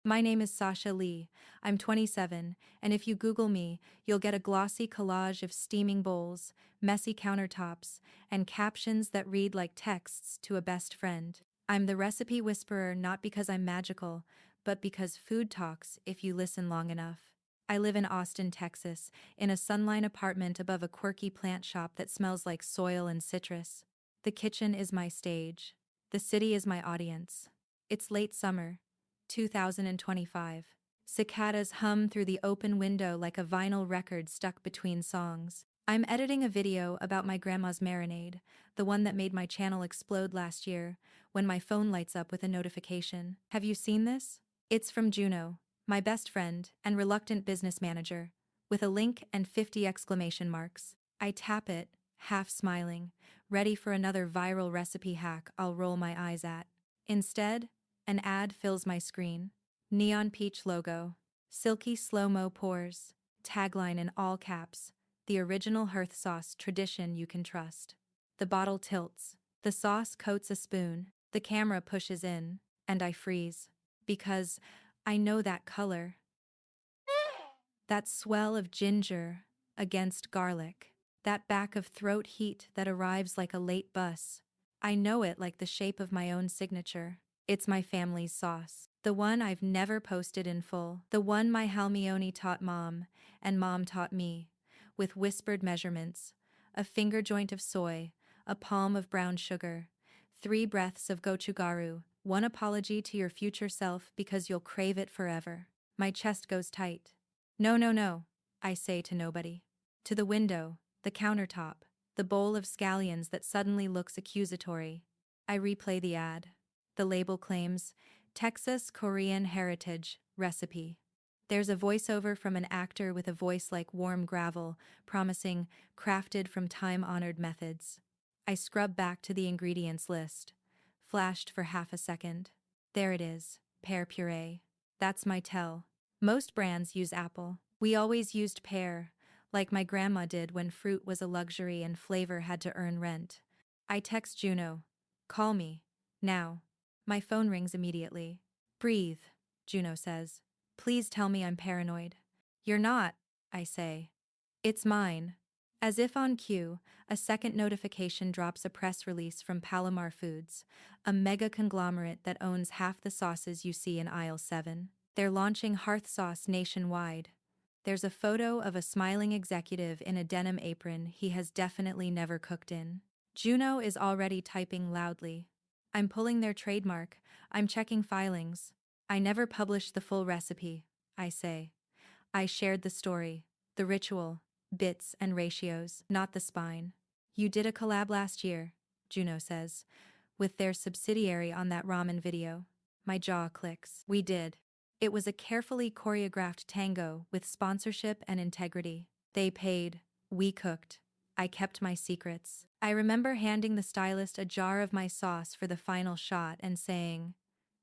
My name is Sasha Lee. I'm 27, and if you Google me, you'll get a glossy collage of steaming bowls, messy countertops, and captions that read like texts to a best friend. I'm the recipe whisperer not because I'm magical, but because food talks if you listen long enough. I live in Austin, Texas, in a sunline apartment above a quirky plant shop that smells like soil and citrus. The kitchen is my stage. The city is my audience. It's late summer, 2025. Cicadas hum through the open window like a vinyl record stuck between songs. I'm editing a video about my grandma's marinade, the one that made my channel explode last year, when my phone lights up with a notification. Have you seen this? It's from Juno, my best friend and reluctant business manager, with a link and 50 exclamation marks. I tap it, half smiling, ready for another viral recipe hack I'll roll my eyes at. Instead, an ad fills my screen. Neon peach logo. Silky slow-mo pours. Tagline in all caps. The original hearth sauce tradition you can trust. The bottle tilts. The sauce coats a spoon. The camera pushes in. And I freeze. Because I know that color. That swell of ginger against garlic. That back of throat heat that arrives like a late bus. I know it like the shape of my own signature. It's my family's sauce. The one I've never posted in full. The one my halmioni taught mom, and mom taught me. With whispered measurements. A finger joint of soy, a palm of brown sugar. 3 breaths of gochugaru, 1 apology to your future self because you'll crave it forever. My chest goes tight. No, no, no, I say to nobody. To the window, the countertop, the bowl of scallions that suddenly looks accusatory. I replay the ad. The label claims, Texas Korean Heritage Recipe. There's a voiceover from an actor with a voice like warm gravel, promising crafted from time-honored methods. I scrub back to the ingredients list. Flashed for half a second. There it is, pear puree. That's my tell. Most brands use apple. We always used pear, like my grandma did when fruit was a luxury and flavor had to earn rent. I text Juno. Call me. Now. My phone rings immediately. Breathe, Juno says. Please tell me I'm paranoid. You're not, I say. It's mine. As if on cue, a second notification drops a press release from Palomar Foods, a mega conglomerate that owns half the sauces you see in aisle 7. They're launching hearth sauce nationwide. There's a photo of a smiling executive in a denim apron he has definitely never cooked in. Juno is already typing loudly. I'm pulling their trademark, I'm checking filings. I never published the full recipe, I say. I shared the story, the ritual, bits and ratios, not the spine. You did a collab last year, Juno says, with their subsidiary on that ramen video. My jaw clicks. We did. It was a carefully choreographed tango with sponsorship and integrity. They paid, we cooked. I kept my secrets. I remember handing the stylist a jar of my sauce for the final shot and saying,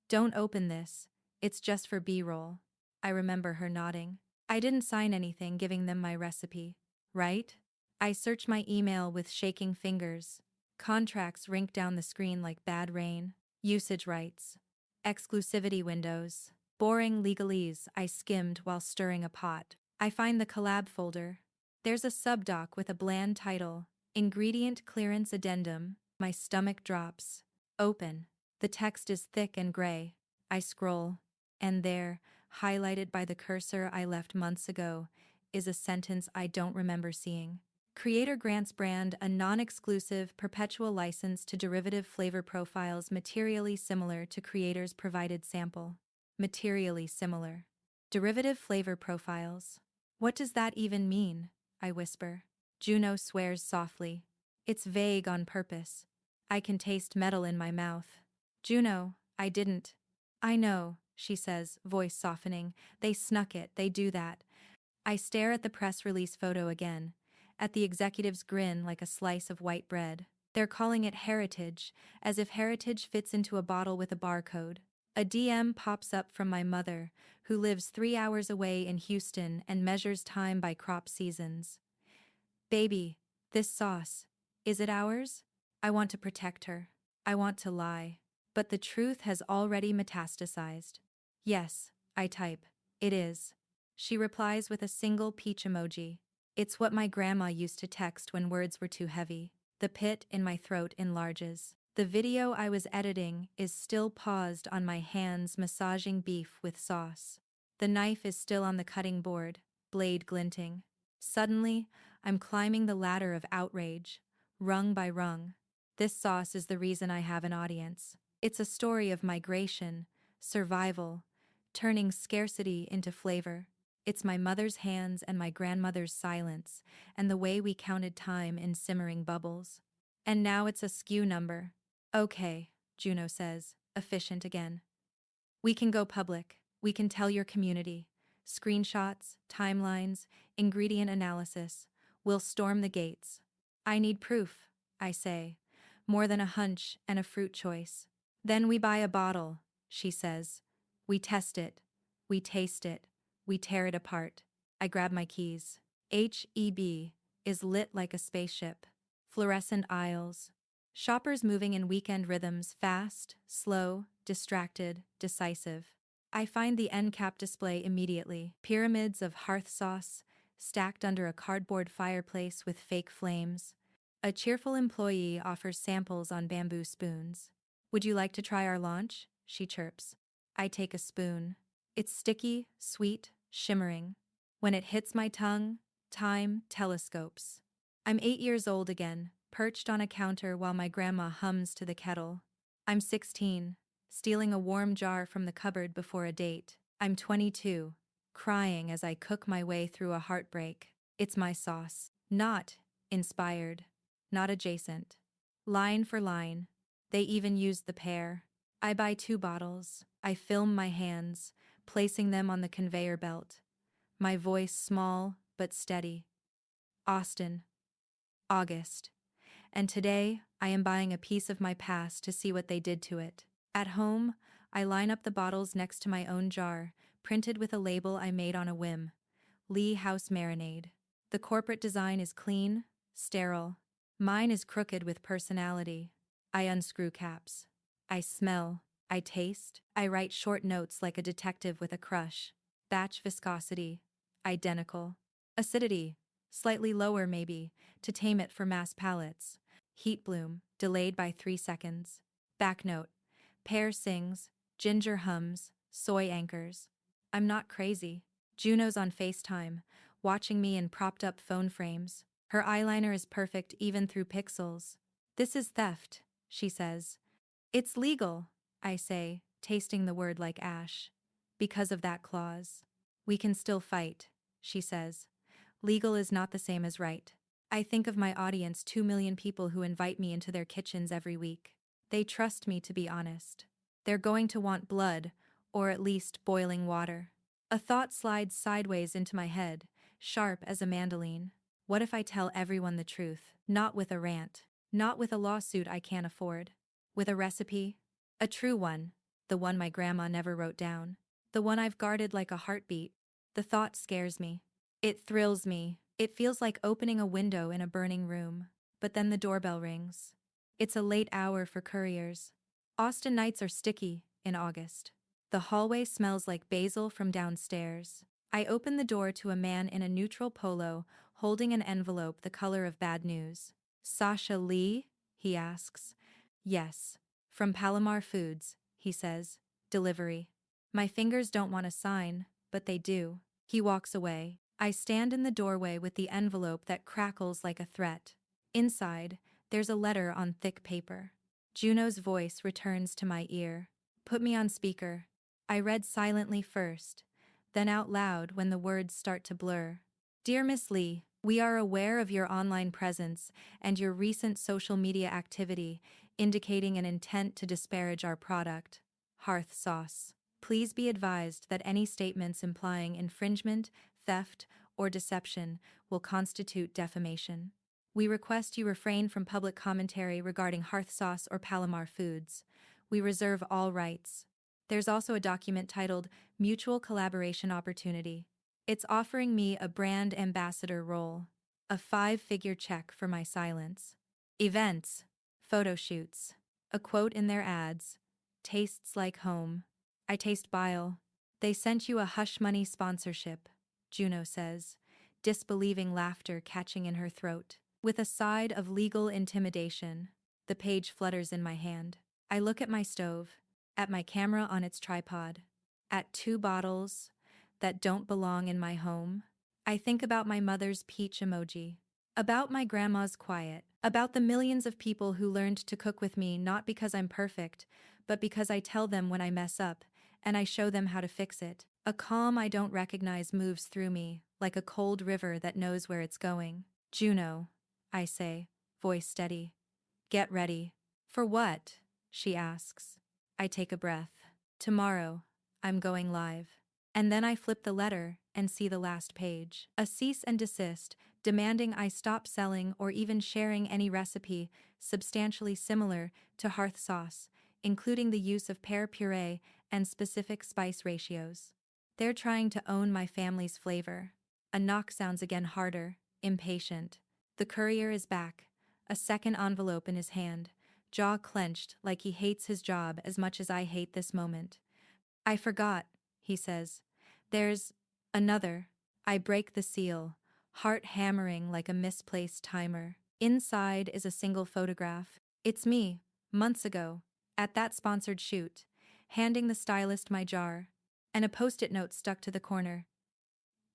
"Don't open this, it's just for B-roll." I remember her nodding. I didn't sign anything giving them my recipe, right? I search my email with shaking fingers. Contracts rink down the screen like bad rain. Usage rights. Exclusivity windows. Boring legalese I skimmed while stirring a pot. I find the collab folder. There's a subdoc with a bland title, Ingredient Clearance Addendum. My stomach drops. Open. The text is thick and gray. I scroll. And there, highlighted by the cursor I left months ago, is a sentence I don't remember seeing. Creator grants brand a non-exclusive, perpetual license to derivative flavor profiles materially similar to creator's provided sample. Materially similar. Derivative flavor profiles. What does that even mean? I whisper. Juno swears softly. It's vague on purpose. I can taste metal in my mouth. Juno, I didn't. I know, she says, voice softening. They snuck it, they do that. I stare at the press release photo again, at the executive's grin like a slice of white bread. They're calling it heritage, as if heritage fits into a bottle with a barcode. A DM pops up from my mother, who lives 3 hours away in Houston and measures time by crop seasons. Baby, this sauce, is it ours? I want to protect her. I want to lie. But the truth has already metastasized. Yes, I type. It is. She replies with a single peach emoji. It's what my grandma used to text when words were too heavy. The pit in my throat enlarges. The video I was editing is still paused on my hands massaging beef with sauce. The knife is still on the cutting board, blade glinting. Suddenly, I'm climbing the ladder of outrage, rung by rung. This sauce is the reason I have an audience. It's a story of migration, survival, turning scarcity into flavor. It's my mother's hands and my grandmother's silence, and the way we counted time in simmering bubbles. And now it's a SKU number. Okay, Juno says, efficient again. We can go public. We can tell your community. Screenshots, timelines, ingredient analysis. We'll storm the gates. I need proof, I say. More than a hunch and a fruit choice. Then we buy a bottle, she says. We test it. We taste it. We tear it apart. I grab my keys. HEB is lit like a spaceship. Fluorescent aisles. Shoppers moving in weekend rhythms, fast, slow, distracted, decisive. I find the end cap display immediately. Pyramids of hearth sauce, stacked under a cardboard fireplace with fake flames. A cheerful employee offers samples on bamboo spoons. Would you like to try our launch? She chirps. I take a spoon. It's sticky, sweet, shimmering. When it hits my tongue, time telescopes. I'm 8 years old again, perched on a counter while my grandma hums to the kettle. I'm 16, stealing a warm jar from the cupboard before a date. I'm 22, crying as I cook my way through a heartbreak. It's my sauce. Not inspired. Not adjacent. Line for line. They even used the pair. I buy 2 bottles. I film my hands, placing them on the conveyor belt. My voice small but steady. Austin. August. And today, I am buying a piece of my past to see what they did to it. At home, I line up the bottles next to my own jar, printed with a label I made on a whim. Lee House Marinade. The corporate design is clean, sterile. Mine is crooked with personality. I unscrew caps. I smell. I taste. I write short notes like a detective with a crush. Batch viscosity. Identical. Acidity. Slightly lower maybe, to tame it for mass palates. Heat bloom, delayed by 3 seconds. Back note. Pear sings, ginger hums, soy anchors. I'm not crazy. Juno's on FaceTime, watching me in propped-up phone frames. Her eyeliner is perfect even through pixels. This is theft, she says. It's legal, I say, tasting the word like ash. Because of that clause. We can still fight, she says. Legal is not the same as right. I think of my audience, 2 million people who invite me into their kitchens every week. They trust me to be honest. They're going to want blood, or at least boiling water. A thought slides sideways into my head, sharp as a mandolin. What if I tell everyone the truth? Not with a rant. Not with a lawsuit I can't afford. With a recipe? A true one. The one my grandma never wrote down. The one I've guarded like a heartbeat. The thought scares me. It thrills me. It feels like opening a window in a burning room. But then the doorbell rings. It's a late hour for couriers. Austin nights are sticky in August. The hallway smells like basil from downstairs. I open the door to a man in a neutral polo, holding an envelope the color of bad news. Sasha Lee? He asks. Yes. From Palomar Foods, he says. Delivery. My fingers don't want to sign, but they do. He walks away. I stand in the doorway with the envelope that crackles like a threat. Inside, there's a letter on thick paper. Juno's voice returns to my ear. Put me on speaker. I read silently first, then out loud when the words start to blur. Dear Miss Lee, we are aware of your online presence and your recent social media activity, indicating an intent to disparage our product, hearth sauce. Please be advised that any statements implying infringement, theft, or deception will constitute defamation. We request you refrain from public commentary regarding hearth sauce or Palomar Foods. We reserve all rights. There's also a document titled Mutual Collaboration Opportunity. It's offering me a brand ambassador role. A 5-figure check for my silence. Events. Photo shoots. A quote in their ads. Tastes like home. I taste bile. They sent you a hush money sponsorship, Juno says, disbelieving laughter catching in her throat. With a side of legal intimidation, the page flutters in my hand. I look at my stove, at my camera on its tripod, at 2 bottles that don't belong in my home. I think about my mother's peach emoji, about my grandma's quiet, about the millions of people who learned to cook with me not because I'm perfect, but because I tell them when I mess up, and I show them how to fix it. A calm I don't recognize moves through me, like a cold river that knows where it's going. Juno, I say, voice steady. Get ready. For what? She asks. I take a breath. Tomorrow, I'm going live. And then I flip the letter and see the last page. A cease and desist, demanding I stop selling or even sharing any recipe substantially similar to hearth sauce, including the use of pear puree and specific spice ratios. They're trying to own my family's flavor. A knock sounds again harder, impatient. The courier is back, a second envelope in his hand, jaw clenched like he hates his job as much as I hate this moment. I forgot, he says. There's another. I break the seal, heart hammering like a misplaced timer. Inside is a single photograph. It's me, months ago, at that sponsored shoot, handing the stylist my jar, and a post-it note stuck to the corner.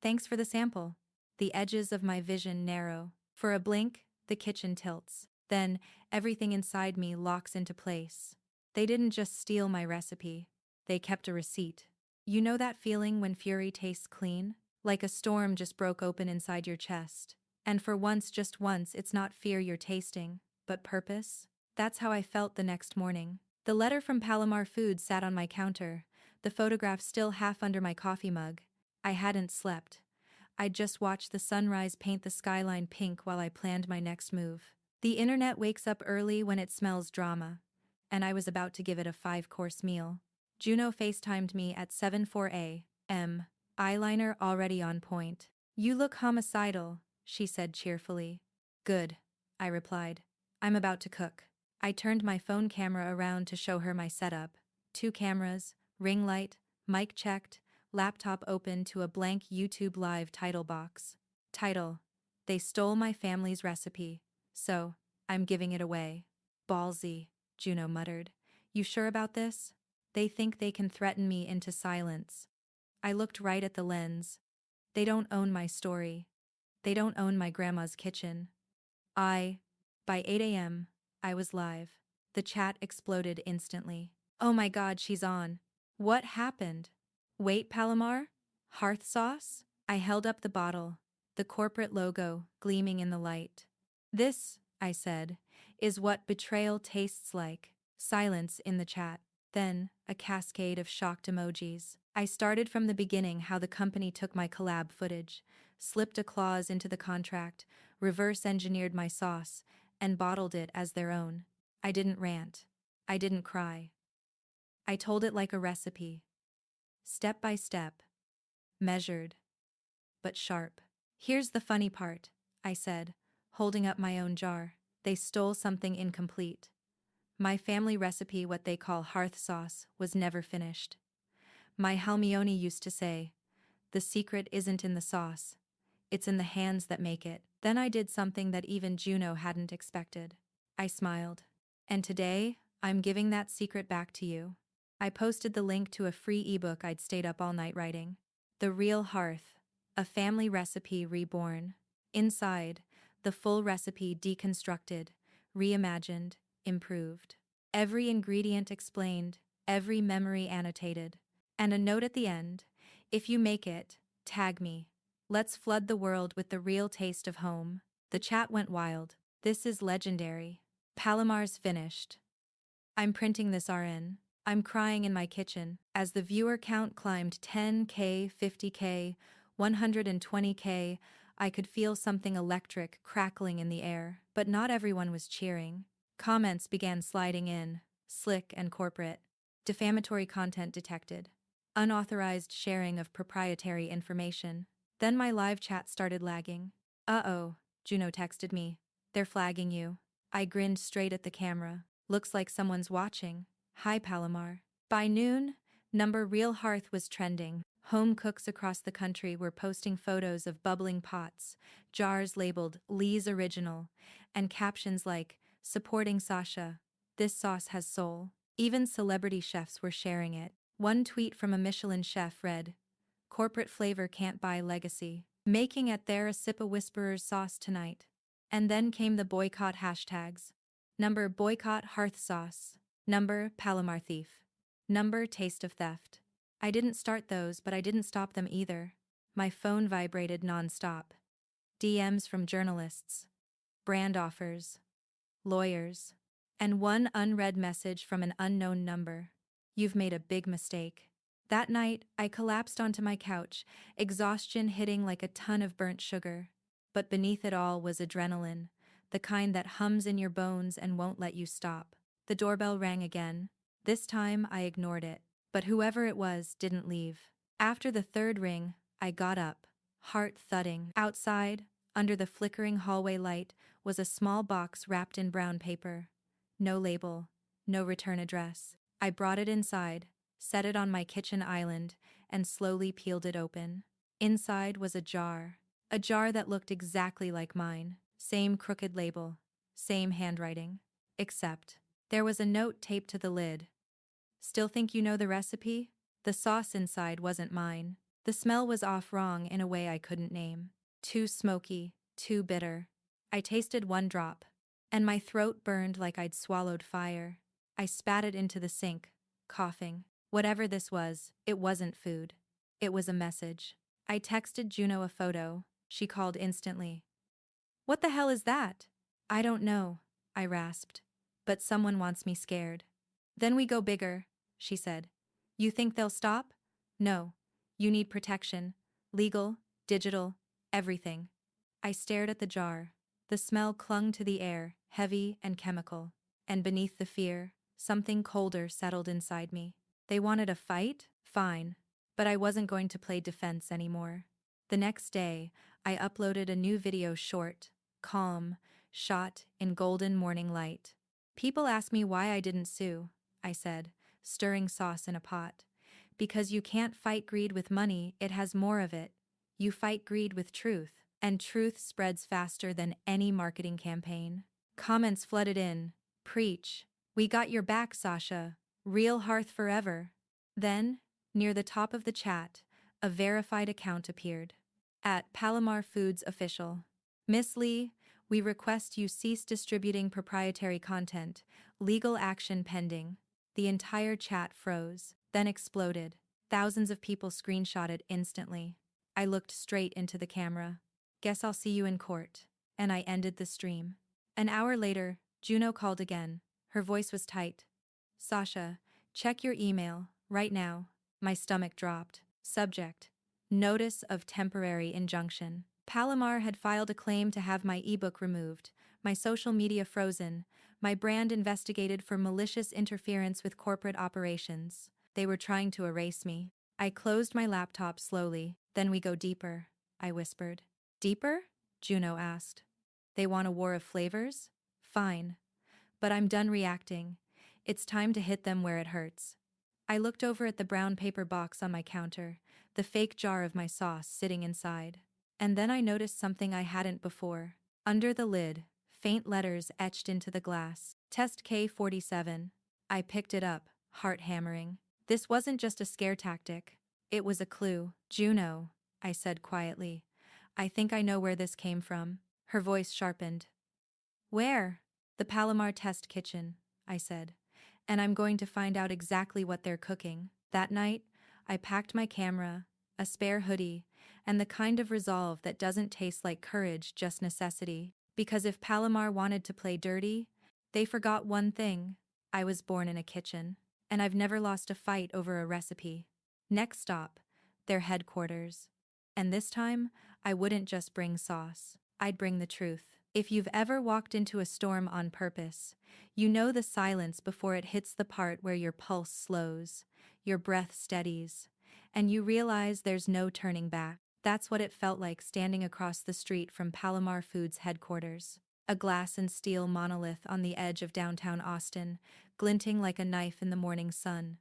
Thanks for the sample. The edges of my vision narrow. For a blink, the kitchen tilts. Then, everything inside me locks into place. They didn't just steal my recipe. They kept a receipt. You know that feeling when fury tastes clean? Like a storm just broke open inside your chest. And for once, just once, it's not fear you're tasting, but purpose. That's how I felt the next morning. The letter from Palomar Foods sat on my counter, the photograph still half under my coffee mug. I hadn't slept. I'd just watched the sunrise paint the skyline pink while I planned my next move. The internet wakes up early when it smells drama, and I was about to give it a 5-course meal. Juno FaceTimed me at 7:04 a.m., eyeliner already on point. You look homicidal, she said cheerfully. Good, I replied. I'm about to cook. I turned my phone camera around to show her my setup. 2 cameras, ring light, mic checked, laptop open to a blank YouTube Live title box. Title: They stole my family's recipe, so I'm giving it away. Ballsy, Juno muttered. You sure about this? They think they can threaten me into silence. I looked right at the lens. They don't own my story. They don't own my grandma's kitchen. By 8 a.m., I was live. The chat exploded instantly. Oh my God, she's on. What happened? Wait, Palomar? Hearth sauce? I held up the bottle, the corporate logo gleaming in the light. This, I said, is what betrayal tastes like. Silence in the chat. Then, a cascade of shocked emojis. I started from the beginning how the company took my collab footage, slipped a clause into the contract, reverse-engineered my sauce, and bottled it as their own. I didn't rant. I didn't cry. I told it like a recipe. Step by step. Measured. But sharp. Here's the funny part, I said, holding up my own jar. They stole something incomplete. My family recipe, what they call hearth sauce, was never finished. My Halmione used to say, the secret isn't in the sauce. It's in the hands that make it. Then I did something that even Juno hadn't expected. I smiled. And today, I'm giving that secret back to you. I posted the link to a free ebook I'd stayed up all night writing. The Real Hearth, a family recipe reborn. Inside, the full recipe deconstructed, reimagined, improved. Every ingredient explained, every memory annotated. And a note at the end: if you make it, tag me. Let's flood the world with the real taste of home. The chat went wild. This is legendary. Palomar's finished. I'm printing this RN. I'm crying in my kitchen. As the viewer count climbed 10K, 50K, 120K, I could feel something electric crackling in the air. But not everyone was cheering. Comments began sliding in, slick and corporate. Defamatory content detected. Unauthorized sharing of proprietary information. Then my live chat started lagging. Uh-oh, Juno texted me. They're flagging you. I grinned straight at the camera. Looks like someone's watching. Hi, Palomar. By noon, Real hearth was trending. Home cooks across the country were posting photos of bubbling pots, jars labeled Lee's Original, and captions like, supporting Sasha. This sauce has soul. Even celebrity chefs were sharing it. One tweet from a Michelin chef read, corporate flavor can't buy legacy. Making at there a sip of Whisperer's sauce tonight. And then came the boycott hashtags. Boycott hearth sauce. Palomar thief. Taste of theft. I didn't start those, but I didn't stop them either. My phone vibrated nonstop. DMs from journalists, brand offers, lawyers, and one unread message from an unknown number. You've made a big mistake. That night, I collapsed onto my couch, exhaustion hitting like a ton of burnt sugar. But beneath it all was adrenaline, the kind that hums in your bones and won't let you stop. The doorbell rang again. This time, I ignored it. But whoever it was didn't leave. After the third ring, I got up, heart thudding. Outside, under the flickering hallway light, was a small box wrapped in brown paper. No label, no return address. I brought it inside, set it on my kitchen island, and slowly peeled it open. Inside was a jar that looked exactly like mine. Same crooked label, same handwriting. Except, there was a note taped to the lid. Still think you know the recipe? The sauce inside wasn't mine. The smell was off wrong in a way I couldn't name. Too smoky, too bitter. I tasted one drop, and my throat burned like I'd swallowed fire. I spat it into the sink, coughing. Whatever this was, it wasn't food. It was a message. I texted Juno a photo. She called instantly. What the hell is that? I don't know, I rasped. But someone wants me scared. Then we go bigger, she said. You think they'll stop? No. You need protection. Legal, digital, everything. I stared at the jar. The smell clung to the air, heavy and chemical. And beneath the fear, something colder settled inside me. They wanted a fight? Fine. But I wasn't going to play defense anymore. The next day, I uploaded a new video short, calm, shot in golden morning light. People ask me why I didn't sue, I said, stirring sauce in a pot. Because you can't fight greed with money, it has more of it. You fight greed with truth, and truth spreads faster than any marketing campaign. Comments flooded in. Preach. We got your back, Sasha. Real hearth forever. Then, near the top of the chat, a verified account appeared. At Palomar Foods Official. Miss Lee, we request you cease distributing proprietary content. Legal action pending. The entire chat froze, then exploded. Thousands of people screenshotted instantly. I looked straight into the camera. Guess I'll see you in court. And I ended the stream. An hour later, Juno called again. Her voice was tight. Sasha, check your email, right now. My stomach dropped. Subject. Notice of temporary injunction. Palomar had filed a claim to have my ebook removed, my social media frozen, my brand investigated for malicious interference with corporate operations. They were trying to erase me. I closed my laptop slowly. Then we go deeper, I whispered. Deeper? Juno asked. They want a war of flavors? Fine. But I'm done reacting. It's time to hit them where it hurts. I looked over at the brown paper box on my counter, the fake jar of my sauce sitting inside. And then I noticed something I hadn't before. Under the lid, faint letters etched into the glass. Test K47. I picked it up, heart hammering. This wasn't just a scare tactic. It was a clue. Juno, I said quietly. I think I know where this came from. Her voice sharpened. Where? The Palomar test kitchen, I said. And I'm going to find out exactly what they're cooking. That night, I packed my camera, a spare hoodie, and the kind of resolve that doesn't taste like courage, just necessity. Because if Palomar wanted to play dirty, they forgot one thing. I was born in a kitchen, and I've never lost a fight over a recipe. Next stop, their headquarters. And this time, I wouldn't just bring sauce. I'd bring the truth. If you've ever walked into a storm on purpose, you know the silence before it hits the part where your pulse slows, your breath steadies, and you realize there's no turning back. That's what it felt like standing across the street from Palomar Foods headquarters. A glass and steel monolith on the edge of downtown Austin, glinting like a knife in the morning sun.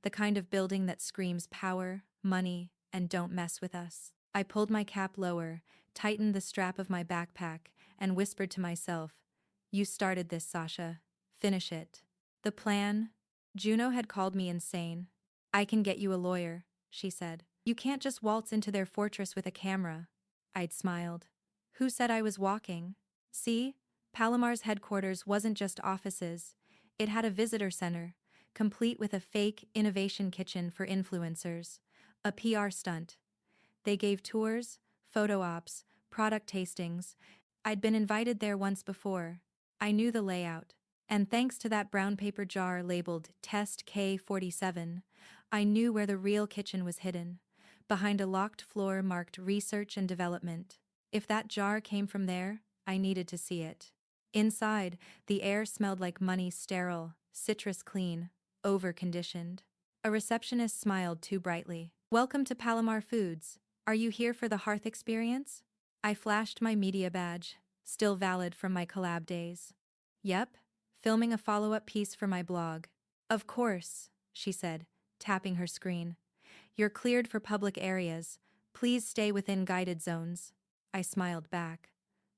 the kind of building that screams power, money, and don't mess with us. I pulled my cap lower, tightened the strap of my backpack, and whispered to myself, "You started this, Sasha. Finish it." The plan? Juno had called me insane. "I can get you a lawyer," she said. "You can't just waltz into their fortress with a camera." I'd smiled. Who said I was walking? See? Palomar's headquarters wasn't just offices. It had a visitor center, complete with a fake innovation kitchen for influencers. A PR stunt. They gave tours, photo ops, product tastings. I'd been invited there once before. I knew the layout. And thanks to that brown paper jar labeled Test K47, I knew where the real kitchen was hidden, behind a locked floor marked Research and Development. If that jar came from there, I needed to see it. Inside, the air smelled like money, sterile, citrus clean, over-conditioned. A receptionist smiled too brightly. "Welcome to Palomar Foods. Are you here for the hearth experience?" I flashed my media badge, still valid from my collab days. "Yep, filming a follow-up piece for my blog." "Of course," she said, tapping her screen. "You're cleared for public areas. Please stay within guided zones." I smiled back.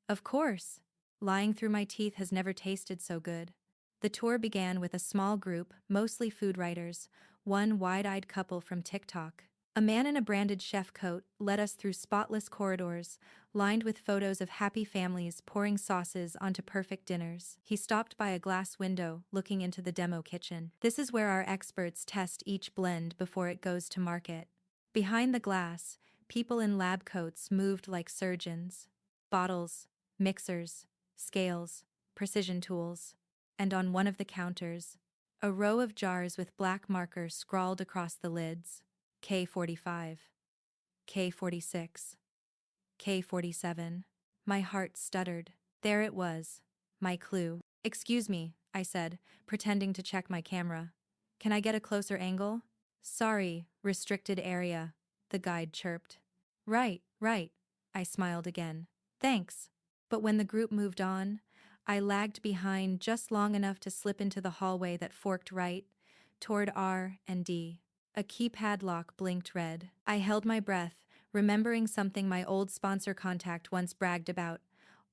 "Of course. Lying through my teeth has never tasted so good." The tour began with a small group, mostly food writers, one wide-eyed couple from TikTok. A man in a branded chef coat led us through spotless corridors, lined with photos of happy families pouring sauces onto perfect dinners. He stopped by a glass window, looking into the demo kitchen. "This is where our experts test each blend before it goes to market." Behind the glass, people in lab coats moved like surgeons. Bottles, mixers, scales, precision tools. And on one of the counters, a row of jars with black marker scrawled across the lids. K45. K46. K47. My heart stuttered. There it was. My clue. "Excuse me," I said, pretending to check my camera. "Can I get a closer angle?" "Sorry, restricted area," the guide chirped. Right, I smiled again. "Thanks." But when the group moved on, I lagged behind just long enough to slip into the hallway that forked right, toward R and D. A keypad lock blinked red. I held my breath, remembering something my old sponsor contact once bragged about.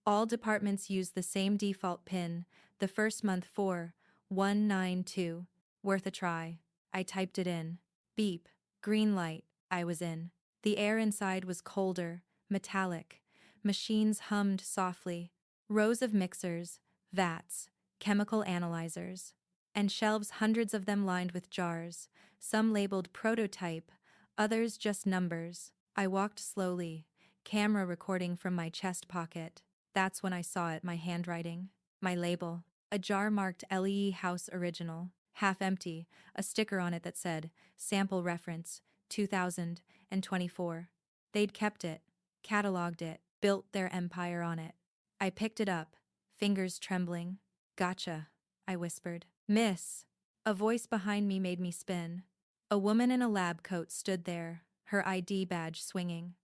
All departments use the same default PIN, the first month 4192. Worth a try. I typed it in. Beep. Green light. I was in. The air inside was colder, metallic. Machines hummed softly. Rows of mixers, vats, chemical analyzers. And shelves, hundreds of them lined with jars, some labeled prototype, others just numbers. I walked slowly, camera recording from my chest pocket. That's when I saw it, my handwriting. My label. A jar marked LEE House Original, half empty, a sticker on it that said, "Sample Reference, 2024. They'd kept it, cataloged it, built their empire on it. I picked it up, fingers trembling. "Gotcha," I whispered. "Miss." A voice behind me made me spin. A woman in a lab coat stood there, her ID badge swinging.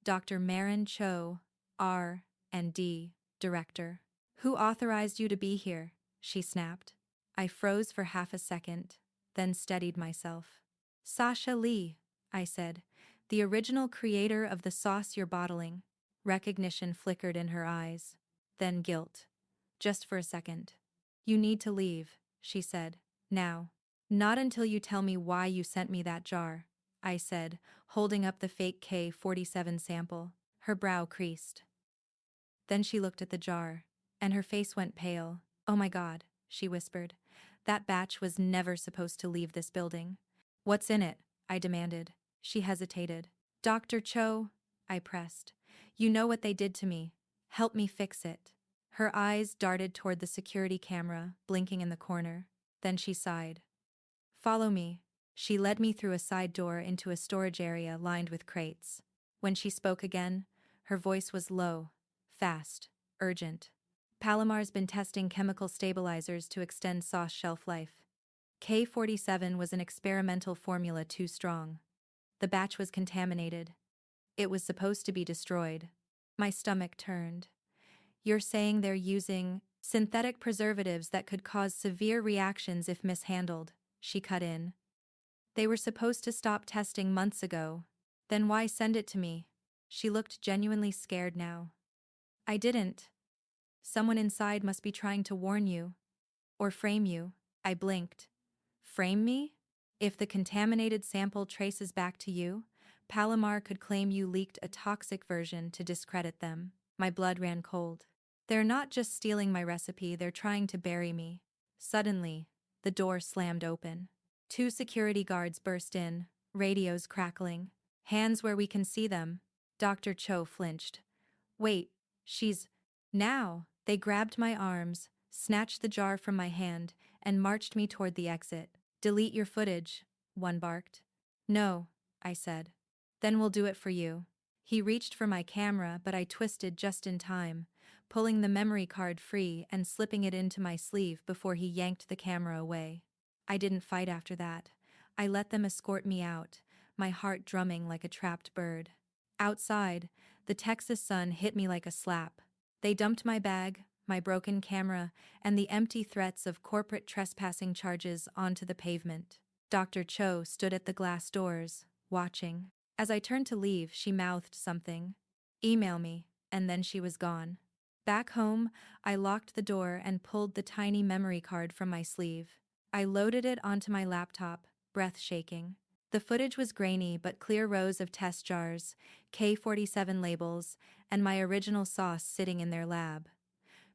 "Dr. Marin Cho, R&D, Director." "Who authorized you to be here?" she snapped. I froze for half a second, then steadied myself. "Sasha Lee," I said, "the original creator of the sauce you're bottling." Recognition flickered in her eyes, then guilt. Just for a second. "You need to leave," she said. "Now." "Not until you tell me why you sent me that jar," I said, holding up the fake K47 sample. Her brow creased. Then she looked at the jar, and her face went pale. "Oh my God," she whispered. "That batch was never supposed to leave this building." "What's in it?" I demanded. She hesitated. "Dr. Cho," I pressed. "You know what they did to me. Help me fix it." Her eyes darted toward the security camera, blinking in the corner. Then she sighed. "Follow me." She led me through a side door into a storage area lined with crates. When she spoke again, her voice was low, fast, urgent. "Palomar's been testing chemical stabilizers to extend sauce shelf life. K47 was an experimental formula too strong. The batch was contaminated. It was supposed to be destroyed." My stomach turned. "You're saying they're using synthetic preservatives that could cause severe reactions if mishandled," she cut in. They were supposed to stop testing months ago. Then why send it to me? She looked genuinely scared now. I didn't. Someone inside must be trying to warn you. Or frame you. I blinked. Frame me? If the contaminated sample traces back to you, Palomar could claim you leaked a toxic version to discredit them. My blood ran cold. They're not just stealing my recipe, they're trying to bury me. Suddenly, the door slammed open. Two security guards burst in, radios crackling. Hands where we can see them. Dr. Cho flinched. Wait, she's... Now! They grabbed my arms, snatched the jar from my hand, and marched me toward the exit. Delete your footage, one barked. No, I said. Then we'll do it for you. He reached for my camera, but I twisted just in time, pulling the memory card free and slipping it into my sleeve before he yanked the camera away. I didn't fight after that. I let them escort me out, my heart drumming like a trapped bird. Outside, the Texas sun hit me like a slap. They dumped my bag, my broken camera, and the empty threats of corporate trespassing charges onto the pavement. Dr. Cho stood at the glass doors, watching. As I turned to leave, she mouthed something. Email me, and then she was gone. Back home, I locked the door and pulled the tiny memory card from my sleeve. I loaded it onto my laptop, breath shaking. The footage was grainy but clear rows of test jars, K-47 labels, and my original sauce sitting in their lab.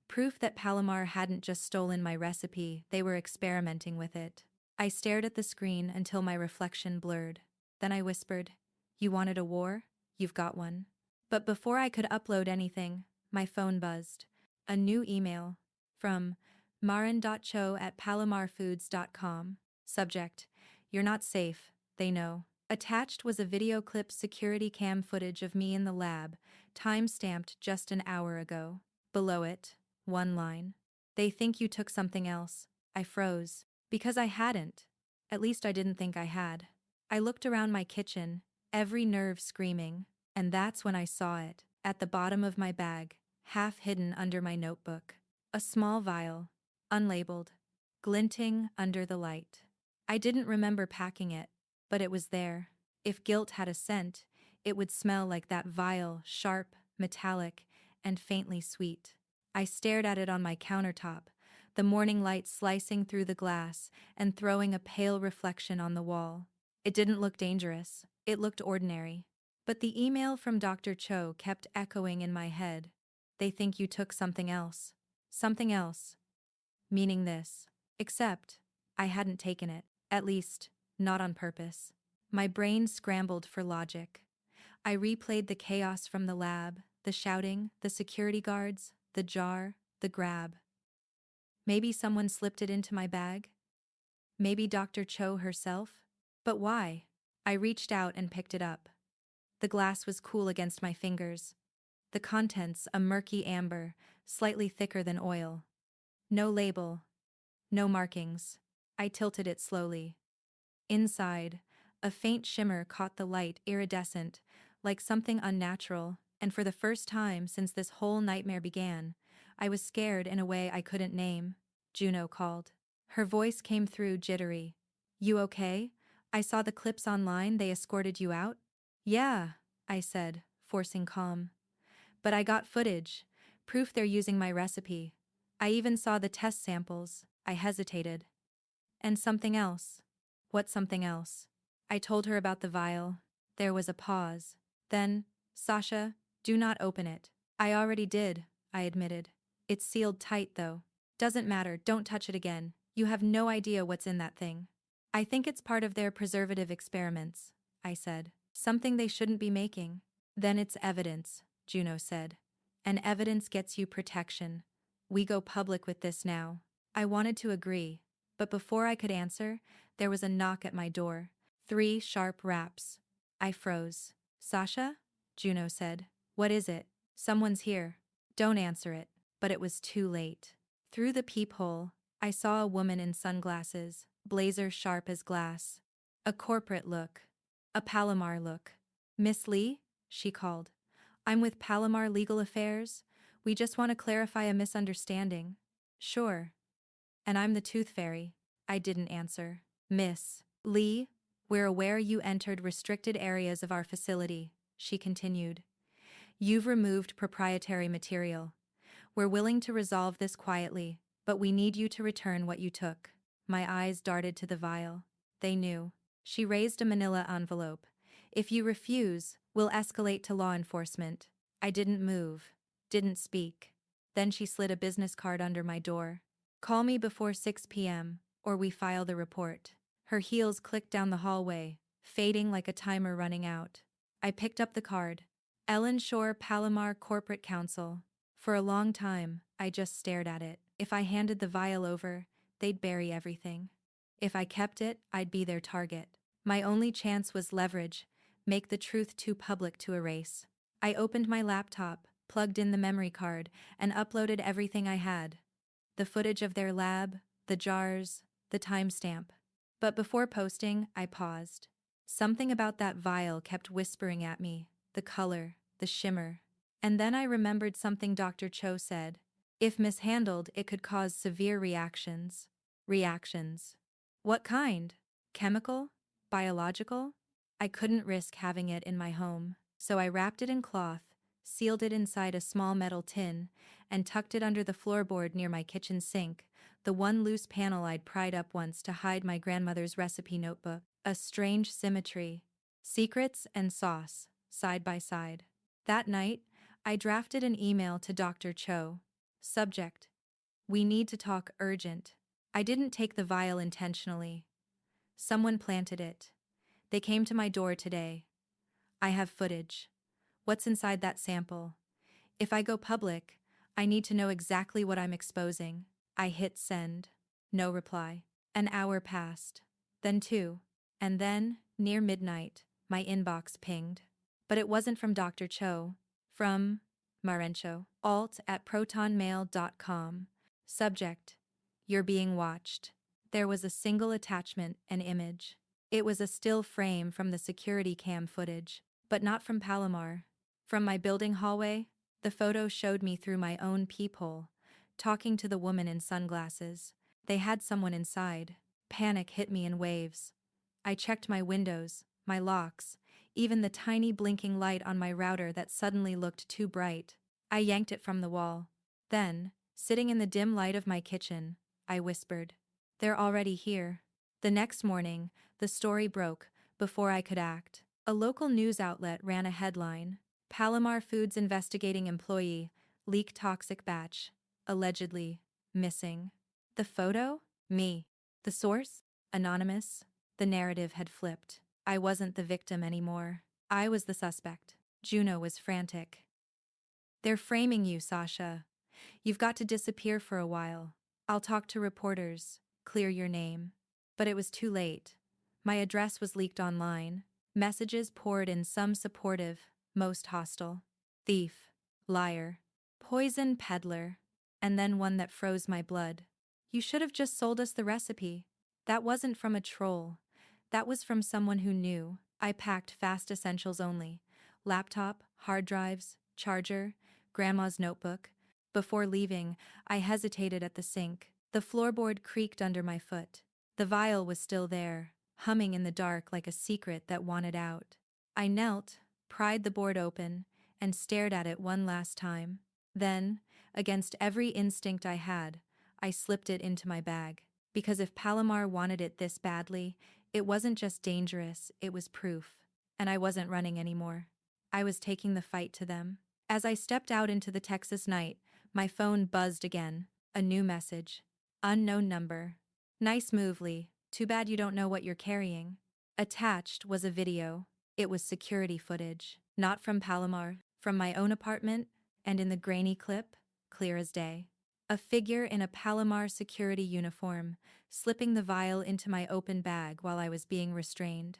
Proof that Palomar hadn't just stolen my recipe, they were experimenting with it. I stared at the screen until my reflection blurred. Then I whispered, You wanted a war? You've got one. But before I could upload anything, my phone buzzed. A new email. From marin.cho@palomarfoods.com. Subject, You're not safe, they know. Attached was a video clip security cam footage of me in the lab, time-stamped just an hour ago. Below it, one line. They think you took something else. I froze. Because I hadn't. At least I didn't think I had. I looked around my kitchen, every nerve screaming, and that's when I saw it, at the bottom of my bag, half hidden under my notebook. A small vial, unlabeled, glinting under the light. I didn't remember packing it, but it was there. If guilt had a scent, it would smell like that vial, sharp, metallic, and faintly sweet. I stared at it on my countertop, the morning light slicing through the glass and throwing a pale reflection on the wall. It didn't look dangerous, it looked ordinary. But the email from Dr. Cho kept echoing in my head. They think you took something else. Something else. Meaning this. Except, I hadn't taken it. At least, not on purpose. My brain scrambled for logic. I replayed the chaos from the lab, the shouting, the security guards, the jar, the grab. Maybe someone slipped it into my bag? Maybe Dr. Cho herself? But why? I reached out and picked it up. The glass was cool against my fingers. The contents a murky amber, slightly thicker than oil. No label. No markings. I tilted it slowly. Inside, a faint shimmer caught the light, iridescent, like something unnatural, and for the first time since this whole nightmare began, I was scared in a way I couldn't name. Juno called. Her voice came through jittery. You okay? I saw the clips online, they escorted you out? Yeah, I said, forcing calm. But I got footage, proof they're using my recipe. I even saw the test samples. I hesitated. And something else. What something else? I told her about the vial. There was a pause. Then, Sasha, do not open it. I already did, I admitted. It's sealed tight though. Doesn't matter, don't touch it again. You have no idea what's in that thing. I think it's part of their preservative experiments, I said. Something they shouldn't be making. Then it's evidence, Juno said. And evidence gets you protection. We go public with this now. I wanted to agree, but before I could answer, there was a knock at my door. 3 sharp raps. I froze. Sasha? Juno said. What is it? Someone's here. Don't answer it. But it was too late. Through the peephole, I saw a woman in sunglasses, blazer sharp as glass. A corporate look. A Palomar look. Miss Lee? She called. I'm with Palomar Legal Affairs. We just want to clarify a misunderstanding. Sure. And I'm the Tooth Fairy. I didn't answer. Miss Lee? We're aware you entered restricted areas of our facility, she continued. You've removed proprietary material. We're willing to resolve this quietly, but we need you to return what you took. My eyes darted to the vial. They knew. She raised a manila envelope. If you refuse, we'll escalate to law enforcement. I didn't move. Didn't speak. Then she slid a business card under my door. Call me before 6 p.m., or we file the report. Her heels clicked down the hallway, fading like a timer running out. I picked up the card. Ellen Shore Palomar Corporate Counsel. For a long time, I just stared at it. If I handed the vial over, they'd bury everything. If I kept it, I'd be their target. My only chance was leverage, make the truth too public to erase. I opened my laptop, plugged in the memory card, and uploaded everything I had. The footage of their lab, the jars, the timestamp. But before posting, I paused. Something about that vial kept whispering at me, the color, the shimmer. And then I remembered something Dr. Cho said. If mishandled, it could cause severe reactions. Reactions. What kind? Chemical? Biological? I couldn't risk having it in my home, so I wrapped it in cloth, sealed it inside a small metal tin, and tucked it under the floorboard near my kitchen sink, the one loose panel I'd pried up once to hide my grandmother's recipe notebook. A strange symmetry. Secrets and sauce, side by side. That night, I drafted an email to Dr. Cho. Subject: we need to talk urgent. I didn't take the vial intentionally. Someone planted it. They came to my door today. I have footage. What's inside that sample? If I go public, I need to know exactly what I'm exposing. I hit send. No reply. An hour passed. Then 2. And then, near midnight, my inbox pinged. But it wasn't from Dr. Cho. From Marencho. alt@protonmail.com. Subject: you're being watched. There was a single attachment, an image. It was a still frame from the security cam footage, but not from Palomar. From my building hallway, the photo showed me through my own peephole, talking to the woman in sunglasses. They had someone inside. Panic hit me in waves. I checked my windows, my locks, even the tiny blinking light on my router that suddenly looked too bright. I yanked it from the wall. Then, sitting in the dim light of my kitchen, I whispered, "They're already here." The next morning, the story broke before I could act. A local news outlet ran a headline: Palomar Foods investigating employee, leak toxic batch, allegedly missing. The photo? Me. The source? Anonymous. The narrative had flipped. I wasn't the victim anymore. I was the suspect. Juno was frantic. "They're framing you, Sasha. You've got to disappear for a while. I'll talk to reporters, clear your name." But it was too late. My address was leaked online. Messages poured in, some supportive, most hostile. Thief. Liar. Poison peddler. And then one that froze my blood. "You should have just sold us the recipe." That wasn't from a troll. That was from someone who knew. I packed fast essentials only. Laptop, hard drives, charger, grandma's notebook. Before leaving, I hesitated at the sink. The floorboard creaked under my foot. The vial was still there, humming in the dark like a secret that wanted out. I knelt, pried the board open, and stared at it one last time. Then, against every instinct I had, I slipped it into my bag. Because if Palomar wanted it this badly, it wasn't just dangerous, it was proof. And I wasn't running anymore. I was taking the fight to them. As I stepped out into the Texas night, my phone buzzed again. A new message. Unknown number. "Nice move, Lee. Too bad you don't know what you're carrying." Attached was a video. It was security footage. Not from Palomar, from my own apartment, and in the grainy clip, clear as day. A figure in a Palomar security uniform, slipping the vial into my open bag while I was being restrained.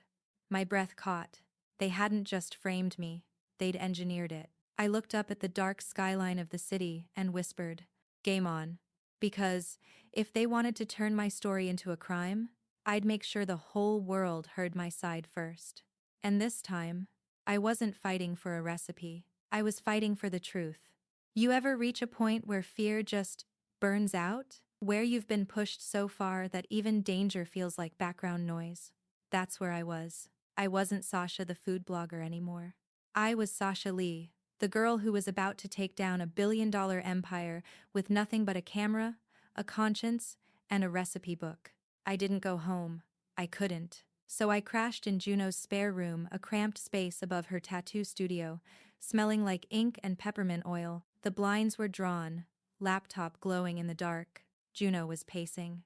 My breath caught. They hadn't just framed me, they'd engineered it. I looked up at the dark skyline of the city and whispered, "Game on." Because, if they wanted to turn my story into a crime, I'd make sure the whole world heard my side first. And this time, I wasn't fighting for a recipe. I was fighting for the truth. You ever reach a point where fear just burns out? Where you've been pushed so far that even danger feels like background noise? That's where I was. I wasn't Sasha the food blogger anymore. I was Sasha Lee, the girl who was about to take down $1 billion empire with nothing but a camera, a conscience, and a recipe book. I didn't go home. I couldn't. So I crashed in Juno's spare room, a cramped space above her tattoo studio, smelling like ink and peppermint oil. The blinds were drawn, laptop glowing in the dark. Juno was pacing.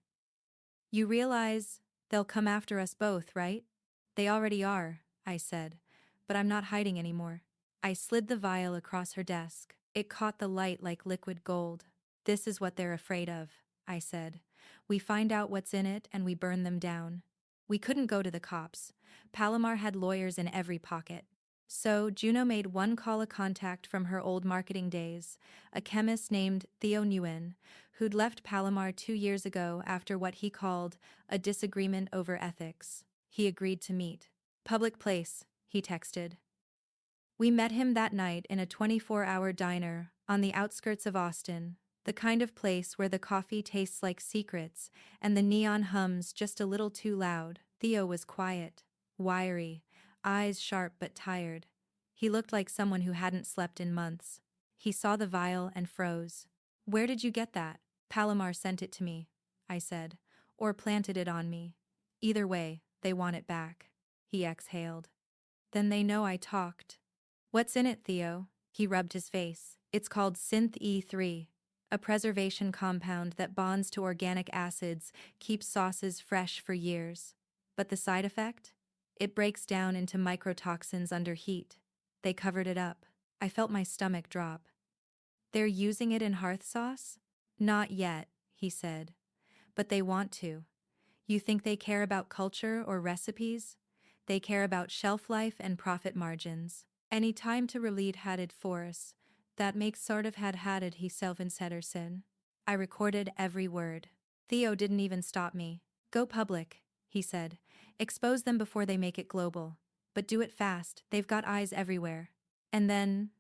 You realize they'll come after us both, right? They already are, I said, but I'm not hiding anymore. I slid the vial across her desk. It caught the light like liquid gold. This is what they're afraid of, I said. We find out what's in it and we burn them down. We couldn't go to the cops. Palomar had lawyers in every pocket. So Juno made one call a contact from her old marketing days, a chemist named Theo Nguyen, who'd left Palomar 2 years ago after what he called a disagreement over ethics. He agreed to meet. Public place, he texted. We met him that night in a 24-hour diner on the outskirts of Austin, the kind of place where the coffee tastes like secrets and the neon hums just a little too loud. Theo was quiet, wiry, eyes sharp but tired. He looked like someone who hadn't slept in months. He saw the vial and froze. Where did you get that? Palomar sent it to me, I said, or planted it on me. Either way, they want it back. He exhaled. Then they know I talked. What's in it, Theo? He rubbed his face. It's called Synth E3, a preservation compound that bonds to organic acids, keeps sauces fresh for years. But the side effect? It breaks down into microtoxins under heat. They covered it up. I felt my stomach drop. They're using it in hearth sauce? Not yet, he said. But they want to. You think they care about culture or recipes? They care about shelf life and profit margins. Any time to relate hatted force, that makes sort of had he sin. I recorded every word. Theo didn't even stop me. Go public, he said. Expose them before they make it global. But do it fast, they've got eyes everywhere. And then...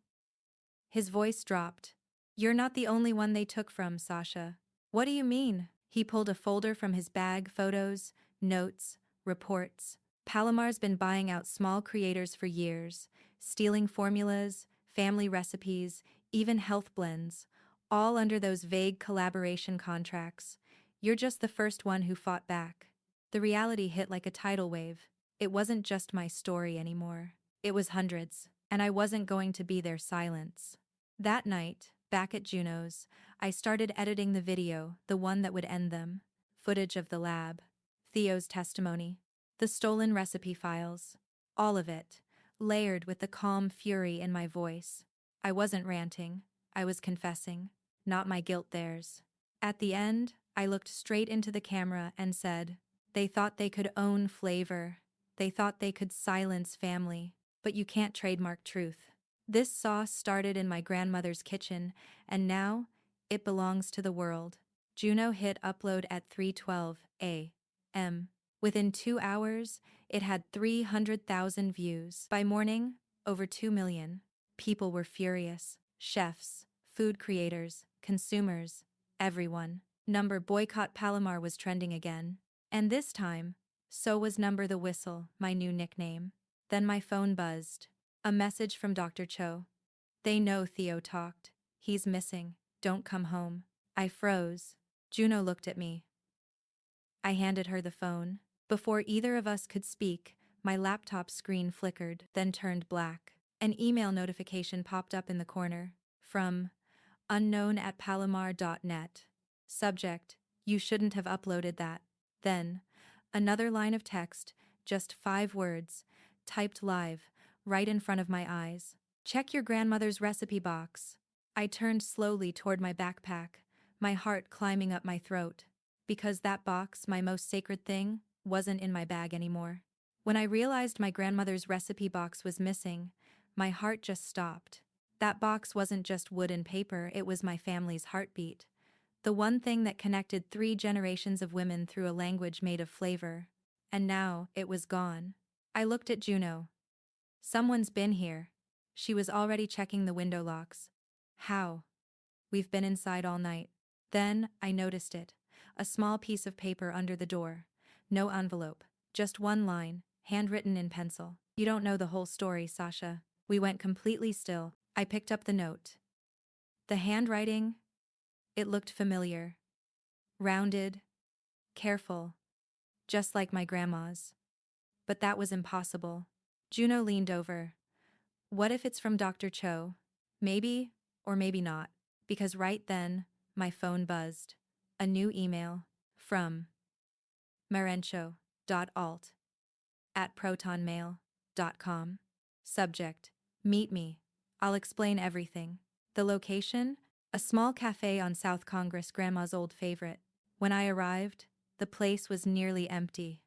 His voice dropped. You're not the only one they took from, Sasha. What do you mean? He pulled a folder from his bag, photos, notes, reports. Palomar's been buying out small creators for years, stealing formulas, family recipes, even health blends, all under those vague collaboration contracts. You're just the first one who fought back. The reality hit like a tidal wave. It wasn't just my story anymore. It was hundreds, and I wasn't going to be their silence. That night, back at Juno's, I started editing the video, the one that would end them. Footage of the lab, Theo's testimony, the stolen recipe files, all of it, layered with the calm fury in my voice. I wasn't ranting, I was confessing, not my guilt theirs. At the end, I looked straight into the camera and said, they thought they could own flavor. They thought they could silence family, but you can't trademark truth. This sauce started in my grandmother's kitchen, and now, it belongs to the world. Juno hit upload at 3:12 a.m. Within 2 hours, it had 300,000 views. By morning, over 2 million. People were furious. Chefs, food creators, consumers, everyone. Number Boycott Palomar was trending again. And this time, so was Number the Whistle, my new nickname. Then my phone buzzed. A message from Dr. Cho. They know Theo talked. He's missing. Don't come home. I froze. Juno looked at me. I handed her the phone. Before either of us could speak, my laptop screen flickered, then turned black. An email notification popped up in the corner. From unknown@palomar.net. Subject, you shouldn't have uploaded that. Then, another line of text, just 5 words, typed live, right in front of my eyes. Check your grandmother's recipe box. I turned slowly toward my backpack, my heart climbing up my throat. Because that box, my most sacred thing, wasn't in my bag anymore. When I realized my grandmother's recipe box was missing, my heart just stopped. That box wasn't just wood and paper, it was my family's heartbeat. The one thing that connected 3 generations of women through a language made of flavor. And now, it was gone. I looked at Juno. Someone's been here. She was already checking the window locks. How? We've been inside all night. Then, I noticed it. A small piece of paper under the door. No envelope. Just one line, handwritten in pencil. You don't know the whole story, Sasha. We went completely still. I picked up the note. The handwriting, it looked familiar. Rounded, careful, just like my grandma's. But that was impossible. Juno leaned over. What if it's from Dr. Cho? Maybe, or maybe not. Because right then, my phone buzzed. A new email. From marencho.alt@protonmail.com. Subject: Meet me. I'll explain everything. The location? A small cafe on South Congress, Grandma's old favorite. When I arrived, the place was nearly empty.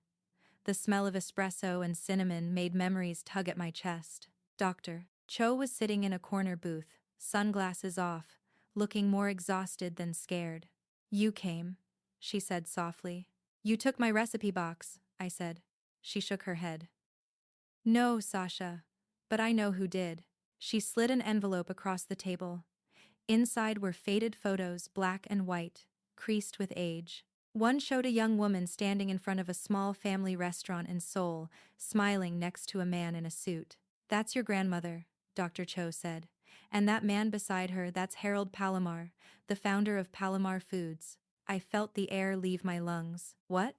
The smell of espresso and cinnamon made memories tug at my chest. Dr. Cho was sitting in a corner booth, sunglasses off, looking more exhausted than scared. You came, she said softly. You took my recipe box, I said. She shook her head. No, Sasha. But I know who did. She slid an envelope across the table. Inside were faded photos, black and white, creased with age. One showed a young woman standing in front of a small family restaurant in Seoul, smiling next to a man in a suit. That's your grandmother, Dr. Cho said. And that man beside her, that's Harold Palomar, the founder of Palomar Foods. I felt the air leave my lungs. What?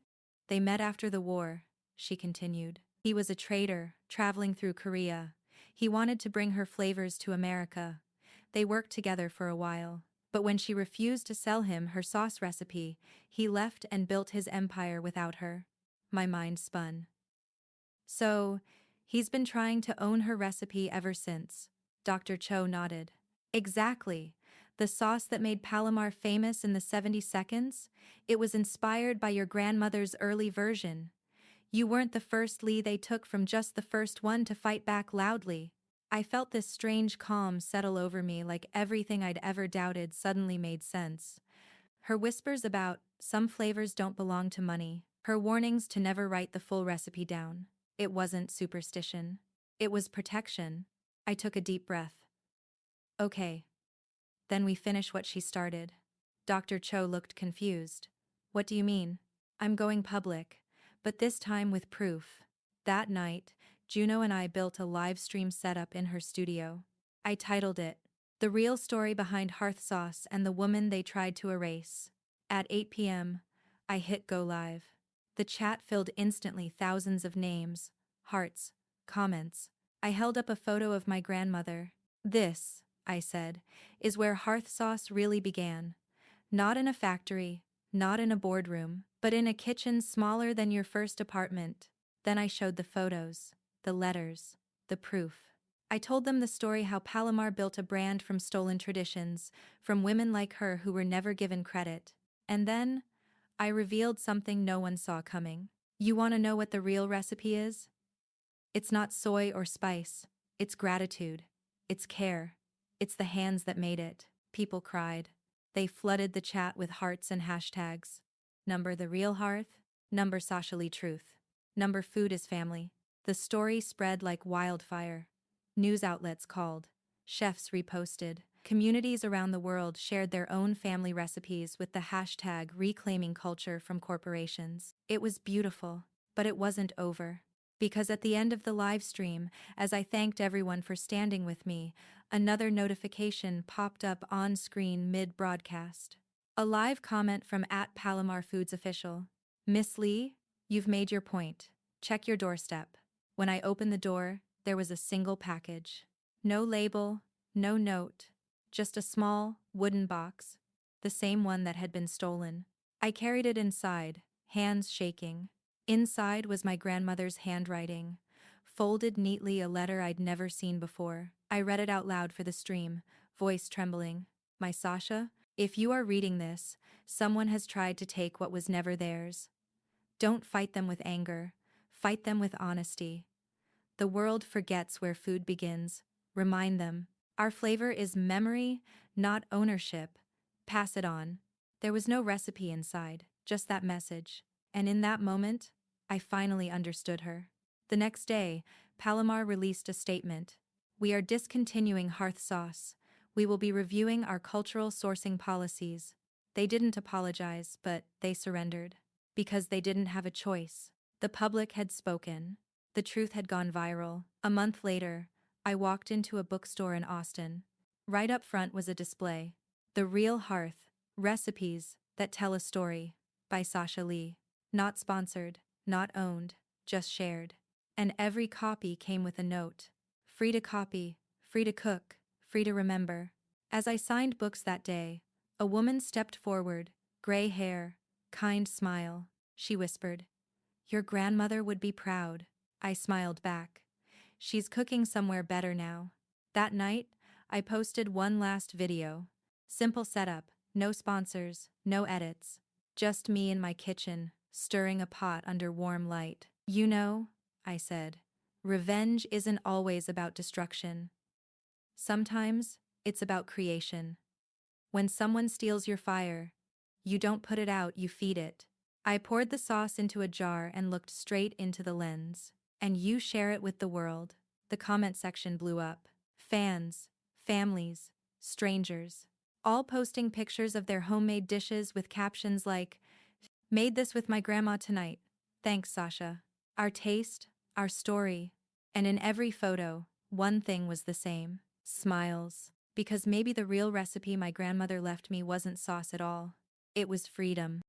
They met after the war, she continued. He was a trader, traveling through Korea. He wanted to bring her flavors to America. They worked together for a while. But when she refused to sell him her sauce recipe, he left and built his empire without her. My mind spun. So, he's been trying to own her recipe ever since. Dr. Cho nodded. Exactly. The sauce that made Palomar famous in the 70 seconds? It was inspired by your grandmother's early version. You weren't the first Lee they took from, just the first one to fight back loudly. I felt this strange calm settle over me, like everything I'd ever doubted suddenly made sense. Her whispers about some flavors don't belong to money, her warnings to never write the full recipe down. It wasn't superstition. It was protection. I took a deep breath. Okay. Then we finish what she started. Dr. Cho looked confused. What do you mean? I'm going public, but this time with proof. That night, Juno and I built a live stream setup in her studio. I titled it, The Real Story Behind Hearth Sauce and the Woman They Tried to Erase. At 8 p.m., I hit go live. The chat filled instantly, thousands of names, hearts, comments. I held up a photo of my grandmother. This, I said, is where hearth sauce really began. Not in a factory, not in a boardroom, but in a kitchen smaller than your first apartment. Then I showed the photos, the letters, the proof. I told them the story how Palomar built a brand from stolen traditions, from women like her who were never given credit. And then, I revealed something no one saw coming. You want to know what the real recipe is? It's not soy or spice. It's gratitude. It's care. It's the hands that made it. People cried. They flooded the chat with hearts and hashtags. Number the real hearth. Number Sasha Lee truth. Number food is family. The story spread like wildfire. News outlets called. Chefs reposted. Communities around the world shared their own family recipes with the hashtag reclaiming culture from corporations. It was beautiful, but it wasn't over. Because at the end of the live stream, as I thanked everyone for standing with me, another notification popped up on screen mid-broadcast. A live comment from @Palomar Foods official. Miss Lee, you've made your point. Check your doorstep. When I opened the door, there was a single package. No label, no note, just a small, wooden box, the same one that had been stolen. I carried it inside, hands shaking. Inside was my grandmother's handwriting, folded neatly, a letter I'd never seen before. I read it out loud for the stream, voice trembling. My Sasha, if you are reading this, someone has tried to take what was never theirs. Don't fight them with anger. Fight them with honesty. The world forgets where food begins. Remind them. Our flavor is memory, not ownership. Pass it on. There was no recipe inside, just that message. And in that moment, I finally understood her. The next day, Palomar released a statement. We are discontinuing hearth sauce. We will be reviewing our cultural sourcing policies. They didn't apologize, but they surrendered. Because they didn't have a choice. The public had spoken. The truth had gone viral. A month later, I walked into a bookstore in Austin. Right up front was a display. The Real Hearth, Recipes That Tell a Story, by Sasha Lee. Not sponsored, not owned, just shared. And every copy came with a note. Free to copy, free to cook, free to remember. As I signed books that day, a woman stepped forward, gray hair, kind smile. She whispered, "Your grandmother would be proud." I smiled back. "She's cooking somewhere better now." That night, I posted one last video. Simple setup, no sponsors, no edits. Just me in my kitchen, stirring a pot under warm light. "You know," I said, "revenge isn't always about destruction. Sometimes, it's about creation. When someone steals your fire, you don't put it out, you feed it." I poured the sauce into a jar and looked straight into the lens. "And you share it with the world." The comment section blew up. Fans, families, strangers, all posting pictures of their homemade dishes with captions like, "Made this with my grandma tonight. Thanks, Sasha." Our taste, our story. And in every photo, one thing was the same: smiles. Because maybe the real recipe my grandmother left me wasn't sauce at all. It was freedom.